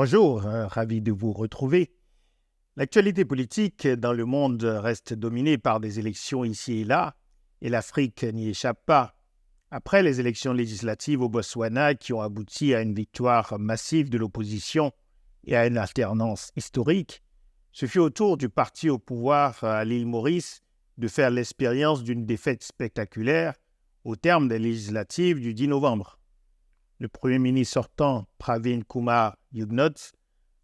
Bonjour, ravi de vous retrouver. L'actualité politique dans le monde reste dominée par des élections ici et là, et l'Afrique n'y échappe pas. Après les élections législatives au Botswana qui ont abouti à une victoire massive de l'opposition et à une alternance historique, ce fut au tour du parti au pouvoir à l'île Maurice de faire l'expérience d'une défaite spectaculaire au terme des législatives du 10 novembre. Le Premier ministre sortant, Pravin Kumar Jugnauth,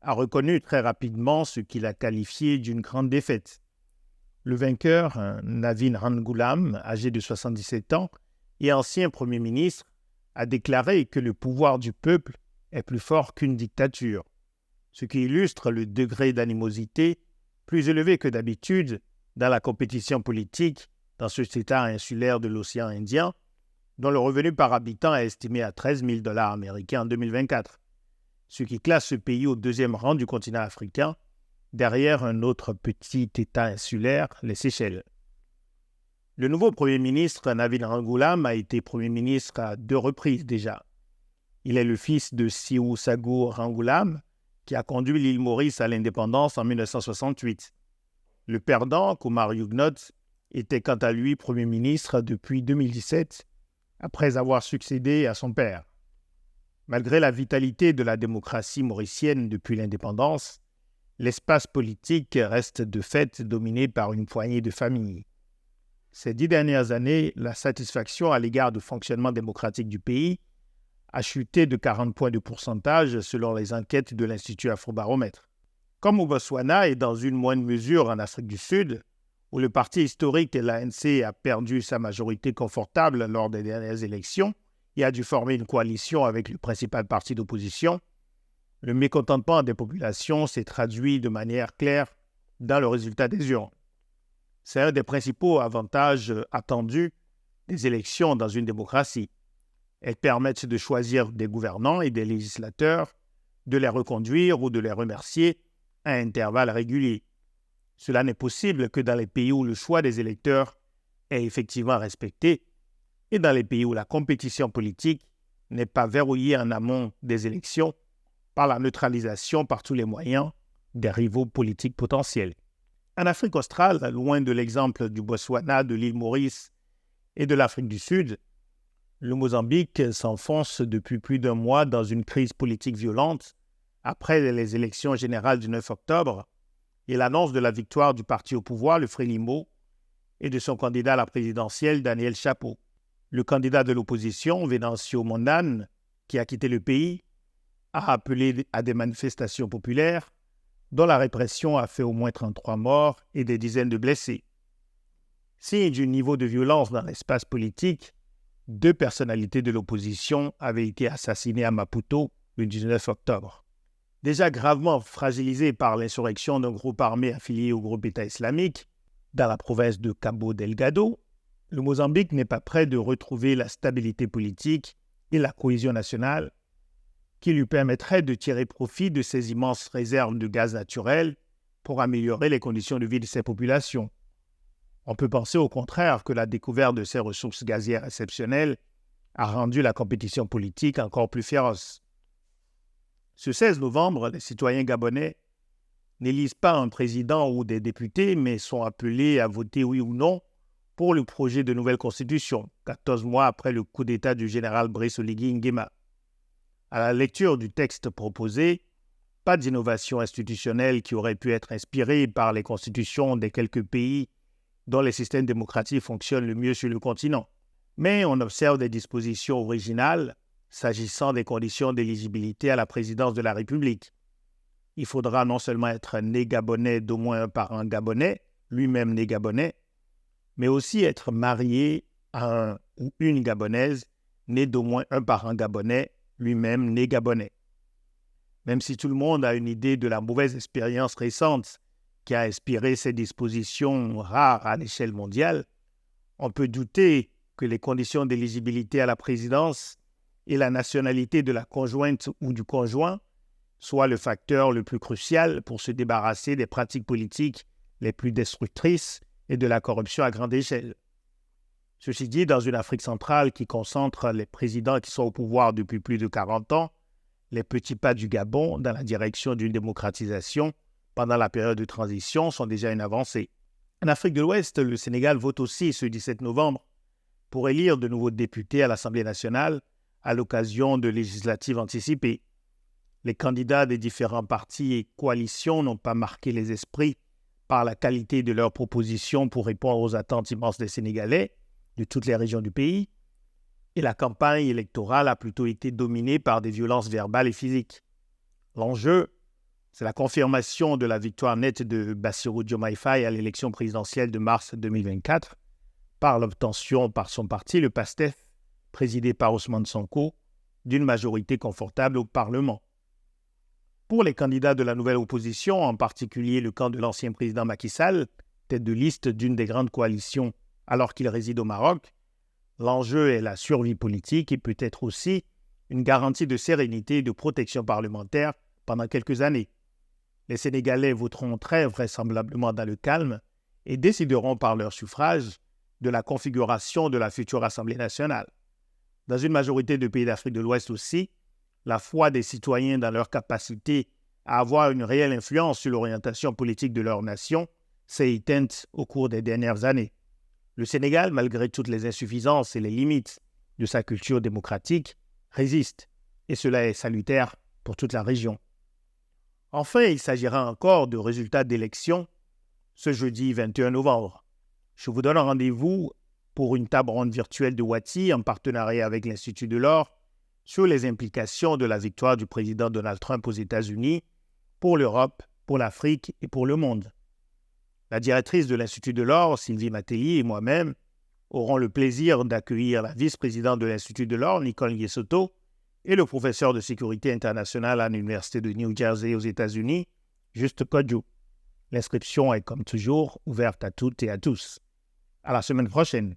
a reconnu très rapidement ce qu'il a qualifié d'une grande défaite. Le vainqueur, Navin Ramgoolam, âgé de 77 ans et ancien Premier ministre, a déclaré que le pouvoir du peuple est plus fort qu'une dictature, ce qui illustre le degré d'animosité plus élevé que d'habitude dans la compétition politique dans cet État insulaire de l'océan Indien, dont le revenu par habitant est estimé à 13 000 $ américains en 2024, ce qui classe ce pays au deuxième rang du continent africain, derrière un autre petit État insulaire, les Seychelles. Le nouveau Premier ministre, Navin Ramgoolam, a été Premier ministre à 2 reprises déjà. Il est le fils de Siou Sagour Ramgoolam, qui a conduit l'île Maurice à l'indépendance en 1968. Le perdant, Kumar Jugnauth, était quant à lui Premier ministre depuis 2017, après avoir succédé à son père. Malgré la vitalité de la démocratie mauricienne depuis l'indépendance, l'espace politique reste de fait dominé par une poignée de familles. Ces 10 dernières années, la satisfaction à l'égard du fonctionnement démocratique du pays a chuté de 40 points de pourcentage selon les enquêtes de l'Institut Afrobaromètre. Comme au Botswana et dans une moindre mesure en Afrique du Sud, où le parti historique, l'ANC, a perdu sa majorité confortable lors des dernières élections et a dû former une coalition avec le principal parti d'opposition, le mécontentement des populations s'est traduit de manière claire dans le résultat des urnes. C'est un des principaux avantages attendus des élections dans une démocratie. Elles permettent de choisir des gouvernants et des législateurs, de les reconduire ou de les remercier à intervalles réguliers. Cela n'est possible que dans les pays où le choix des électeurs est effectivement respecté et dans les pays où la compétition politique n'est pas verrouillée en amont des élections par la neutralisation par tous les moyens des rivaux politiques potentiels. En Afrique australe, loin de l'exemple du Botswana, de l'île Maurice et de l'Afrique du Sud, le Mozambique s'enfonce depuis plus d'1 mois dans une crise politique violente après les élections générales du 9 octobre et l'annonce de la victoire du parti au pouvoir, le Frelimo, et de son candidat à la présidentielle, Daniel Chapo. Le candidat de l'opposition, Venancio Mondlane, qui a quitté le pays, a appelé à des manifestations populaires dont la répression a fait au moins 33 morts et des dizaines de blessés. Signe du niveau de violence dans l'espace politique, 2 personnalités de l'opposition avaient été assassinées à Maputo le 19 octobre. Déjà gravement fragilisé par l'insurrection d'un groupe armé affilié au groupe État islamique dans la province de Cabo Delgado, le Mozambique n'est pas près de retrouver la stabilité politique et la cohésion nationale qui lui permettraient de tirer profit de ses immenses réserves de gaz naturel pour améliorer les conditions de vie de ses populations. On peut penser au contraire que la découverte de ces ressources gazières exceptionnelles a rendu la compétition politique encore plus féroce. Ce 16 novembre, les citoyens gabonais n'élisent pas un président ou des députés, mais sont appelés à voter oui ou non pour le projet de nouvelle constitution, 14 mois après le coup d'État du général Brice Oligui Nguema. À la lecture du texte proposé, pas d'innovation institutionnelle qui aurait pu être inspirée par les constitutions des quelques pays dont les systèmes démocratiques fonctionnent le mieux sur le continent. Mais on observe des dispositions originales s'agissant des conditions d'éligibilité à la présidence de la République. Il faudra non seulement être né gabonais d'au moins un parent gabonais, lui-même né gabonais, mais aussi être marié à un ou une gabonaise née d'au moins un parent gabonais, lui-même né gabonais. Même si tout le monde a une idée de la mauvaise expérience récente qui a inspiré ces dispositions rares à l'échelle mondiale, on peut douter que les conditions d'éligibilité à la présidence et la nationalité de la conjointe ou du conjoint soient le facteur le plus crucial pour se débarrasser des pratiques politiques les plus destructrices et de la corruption à grande échelle. Ceci dit, dans une Afrique centrale qui concentre les présidents qui sont au pouvoir depuis plus de 40 ans, les petits pas du Gabon dans la direction d'une démocratisation pendant la période de transition sont déjà une avancée. En Afrique de l'Ouest, le Sénégal vote aussi ce 17 novembre pour élire de nouveaux députés à l'Assemblée nationale à l'occasion de législatives anticipées. Les candidats des différents partis et coalitions n'ont pas marqué les esprits par la qualité de leurs propositions pour répondre aux attentes immenses des Sénégalais de toutes les régions du pays, et la campagne électorale a plutôt été dominée par des violences verbales et physiques. L'enjeu, c'est la confirmation de la victoire nette de Bassirou Diomaye Faye à l'élection présidentielle de mars 2024 par l'obtention par son parti, le PASTEF, présidé par Ousmane Sonko, d'une majorité confortable au Parlement. Pour les candidats de la nouvelle opposition, en particulier le camp de l'ancien président Macky Sall, tête de liste d'une des grandes coalitions alors qu'il réside au Maroc, l'enjeu est la survie politique et peut-être aussi une garantie de sérénité et de protection parlementaire pendant quelques années. Les Sénégalais voteront très vraisemblablement dans le calme et décideront par leur suffrage de la configuration de la future Assemblée nationale. Dans une majorité de pays d'Afrique de l'Ouest aussi, la foi des citoyens dans leur capacité à avoir une réelle influence sur l'orientation politique de leur nation s'est éteinte au cours des dernières années. Le Sénégal, malgré toutes les insuffisances et les limites de sa culture démocratique, résiste, et cela est salutaire pour toute la région. Enfin, il s'agira encore de résultats d'élections ce jeudi 21 novembre. Je vous donne rendez-vous pour une table ronde virtuelle de Ouati en partenariat avec l'Institut de l'Or sur les implications de la victoire du président Donald Trump aux États-Unis pour l'Europe, pour l'Afrique et pour le monde. La directrice de l'Institut de l'Or, Sylvie Matelli, et moi-même aurons le plaisir d'accueillir la vice-présidente de l'Institut de l'Or, Nicole Yesoto, et le professeur de sécurité internationale à l'Université de New Jersey aux États-Unis, Juste Kodjo. L'inscription est comme toujours ouverte à toutes et à tous. À la semaine prochaine.